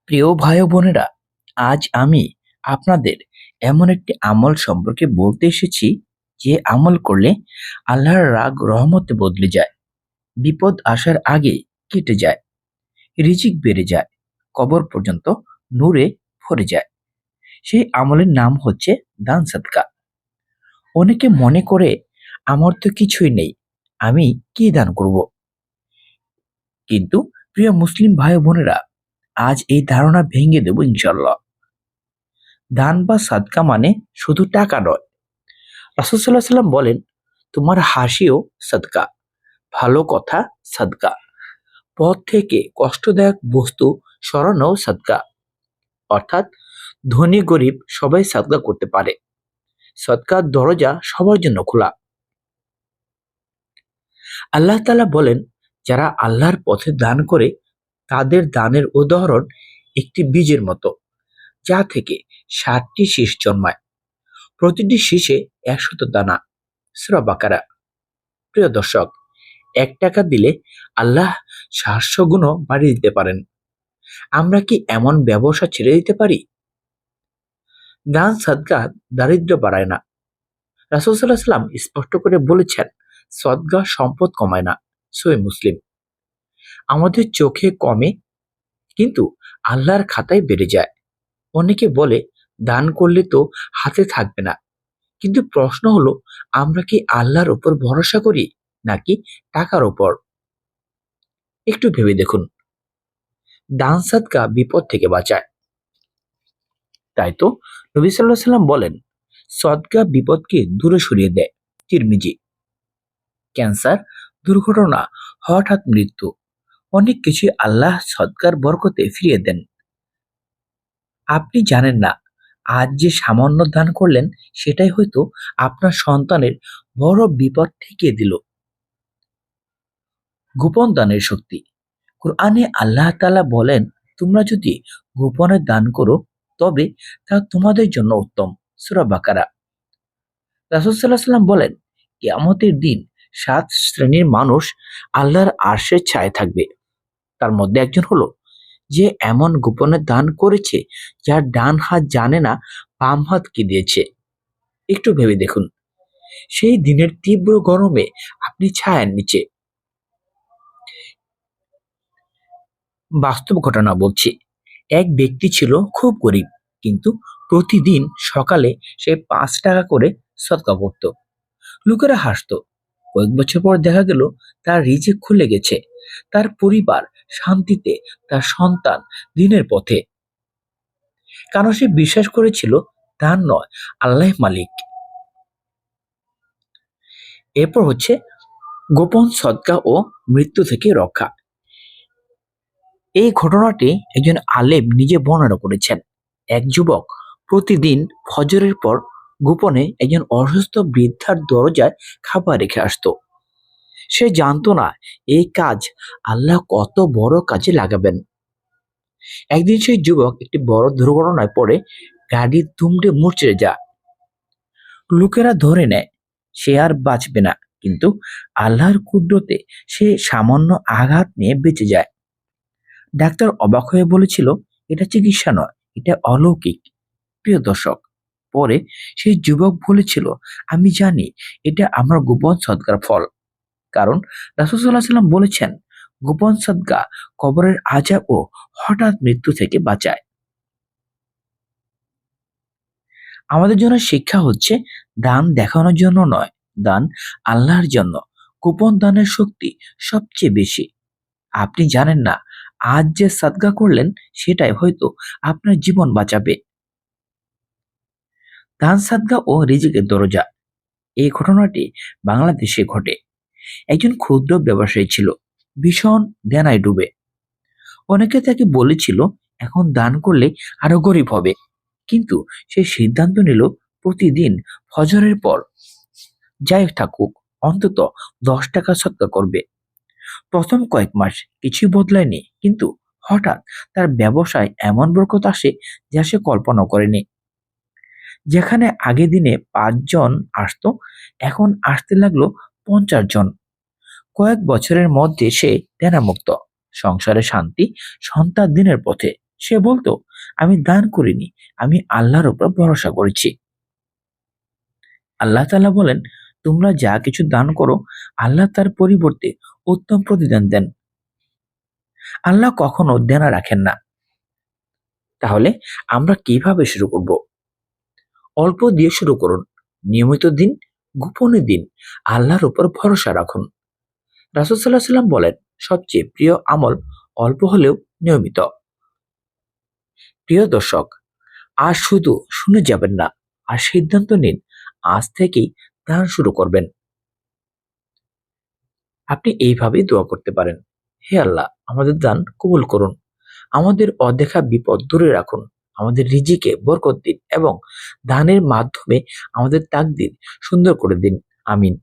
প্রিয় ভাই ও বোনেরা, আজ আমি আপনাদের এমন একটি আমল সম্পর্কে বলতে এসেছি যে আমল করলে আল্লাহর রাগ রহমতে বদলে যায়, বিপদ আসার আগে কেটে যায়, রিজিক বেড়ে যায়, কবর পর্যন্ত নূরে ভরে যায়। সেই আমলের নাম হচ্ছে দান সাদকা। অনেকে মনে করে আমার তো কিছুই নেই, আমি কি দান করব? কিন্তু প্রিয় মুসলিম ভাই ও বোনেরা, আজ এই ধারণা ভেঙে দেব ইনশাল্লাহ। দান বা সাদকা মানে শুধু টাকা নয়। রাসূল সাল্লাল্লাহু আলাইহি সাল্লাম বলেন, তোমার হাসিও সাদকা, ভালো কথা সাদকা, পথ থেকে কষ্টদায়ক বস্তু সরানোও সাদকা। অর্থাৎ ধনী গরিব সবাই সাদকা করতে পারে। সদকার দরজা সবার জন্য খোলা। আল্লাহ তাআলা বলেন, যারা আল্লাহর পথে দান করে তাদের দানের উদাহরণ একটি বীজের মতো, যা থেকে ৬০টি শীষ জন্মায়, প্রতিটি শীষে ১০০ দানা। সূরা বাকারা। প্রিয় দর্শক, ১ টাকা দিলে আল্লাহ ৭০০ গুণও বাড়িয়ে দিতে পারেন। আমরা কি এমন ব্যবসা ছেড়ে দিতে পারি? দান সাদকা দারিদ্র্য বাড়ায় না। রাসূল সাল্লাল্লাহু আলাইহি সাল্লাম স্পষ্ট করে বলেছেন, সদকা সম্পদ কমায় না। সহিহ মুসলিম। আমাদের চোখে কমে, কিন্তু আল্লাহর খাতায় বেড়ে যায়। অনেকে বলে, দান করলে তো হাতে থাকবে না। কিন্তু প্রশ্ন হলো, আমরা কি আল্লাহর উপর ভরসা করি নাকি টাকার উপর? একটু ভেবে দেখুন। দান সাদকা বিপদ থেকে বাঁচায়, তাই তো নবী সাল্লাল্লাহু আলাইহি সাল্লাম বলেন, সদকা বিপদকে দূরে সরিয়ে দেয়। তিরমিজি। ক্যান্সার, দুর্ঘটনা, হঠাৎ মৃত্যু, অনেক কিছুই আল্লাহ সদকার বরকতে ফিরিয়ে দেন। আপনি জানেন না, আজ যে সামান্য দান করলেন সেটাই হয়তো আপনার সন্তানের বড় বিপদ ঠেকিয়ে দিল। গোপন দানের শক্তি। কোরআনে আল্লাহ তাআলা বলেন, তোমরা যদি গোপনে দান করো তবে তা তোমাদের জন্য উত্তম। সূরা বাকারা। রাসূল সাল্লাল্লাহু আলাইহি সাল্লাম বলেন, কিয়ামতের দিন ৭ শ্রেণীর মানুষ আল্লাহর আরশের ছায়ায় থাকবে। তার মধ্যে একজন হলো যে এমন গোপনে দান করেছে যার ডান হাত জানে না বাম হাত কি দিয়েছে। একটু ভেবে দেখুন, সেই দিনের তীব্র গরমে আপনি ছায়ার নিচে। বাস্তব ঘটনা বলছি। এক ব্যক্তি ছিল খুব গরিব, কিন্তু প্রতিদিন সকালে সে ৫ টাকা করে সদকা করত। লোকেরা হাসতো। কয়েক বছর পর দেখা গেল তার রিজিক খুলে গেছে, তার পরিবার শান্তিতে, তার সন্তান দিনের পথে। কারণ সে বিশ্বাস করেছিল দান নয়, আল্লাহ মালিক। এরপর হচ্ছে গোপন সদকা ও মৃত্যু থেকে রক্ষা। এই ঘটনাটি একজন আলেম নিজে বর্ণনা করেছেন। এক যুবক প্রতিদিন ফজরের পর গোপনে একজন অসুস্থ বৃদ্ধার দরজায় খাবার রেখে আসতো। সে জানতো না এই কাজ আল্লাহ কত বড় কাজে লাগাবেন। একদিন সেই যুবক একটি বড় দুর্ঘটনায় পড়ে গাড়ি দুমড়ে মুচড়ে যায়। লোকেরা ধরে নেয় সে আর বাঁচবে না, কিন্তু আল্লাহর কুদরতে সে সামান্য আঘাত নিয়ে বেঁচে যায়। ডাক্তার অবাক হয়ে বলেছিল, এটা চিকিৎসা নয়, এটা অলৌকিক। প্রিয় দর্শক, পরে সেই যুবক বলেছিল, আমি জানি এটা আমার গোপন সদকার ফল। কারণ রাসূল সাল্লাল্লাহু আলাইহি সাল্লাম বলেছেন, গোপন সদকা কবরের আযাব ও হঠাৎ মৃত্যু থেকে বাঁচায়। আমাদের জন্য শিক্ষা হচ্ছে, দান দেখানোর জন্য নয়, দান আল্লাহর জন্য। গোপন দানের শক্তি সবচেয়ে বেশি। আপনি জানেন না, আজ যে সাদকা করলেন সেটাই হয়তো আপনার জীবন বাঁচাবে। দান সাদকা ও রিজিকের দরজা। এই ঘটনাটি বাংলাদেশে ঘটে। একজন ক্ষুদ্র ব্যবসায়ী ছিল, ভীষণ দেনায় ডুবে। অনেকে তাকে বলেছিল, এখন দান করলে আরো গরিব হবে। কিন্তু সে সিদ্ধান্ত নিল, প্রতিদিন ফজরের পর যাই থাকুক অন্তত ১০ টাকা সদকা করবে। প্রথম কয়েক মাস কিছুই বদলায়নি, কিন্তু হঠাৎ তার ব্যবসায় এমন বরকত আসে যা সে কল্পনা করেনি। যেখানে আগে দিনে ৫ জন আসতো, এখন আসতে লাগলো ৫০ জন। কয়েক বছরের মধ্যে সে দেনামুক্ত, সংসারে শান্তি, সন্তান দিনের পথে। সে বলতো, আমি দান করিনি, আমি আল্লাহর উপর ভরসা করেছি। আল্লাহ তাআলা বলেন, তোমরা যা কিছু দান করো আল্লাহ তার পরিবর্তে উত্তম প্রতিদান দেন। আল্লাহ কখনো দেনা রাখেন না। তাহলে আমরা কিভাবে শুরু করব? অল্প দিয়ে শুরু করুন, নিয়মিত দিন, গোপনে দিন, আল্লাহর উপর ভরসা রাখুন। রাসূল সাল্লাল্লাহু আলাইহি ওয়াসাল্লাম বলেন, সবচেয়ে প্রিয় আমল অল্প হলেও নিয়মিত। প্রিয় দর্শক, আর শুধু শুনে যাবেন না, আর সিদ্ধান্ত নিন আজ থেকেই দান শুরু করবেন। আপনি এইভাবেই দোয়া করতে পারেন, হে আল্লাহ, আমাদের দান কবুল করুন, আমাদের অদেখা বিপদ দূরে রাখুন, আমাদের রিজিকে বরকত দিন এবং দানের মাধ্যমে আমাদের তাকদির সুন্দর করে দিন। আমিন।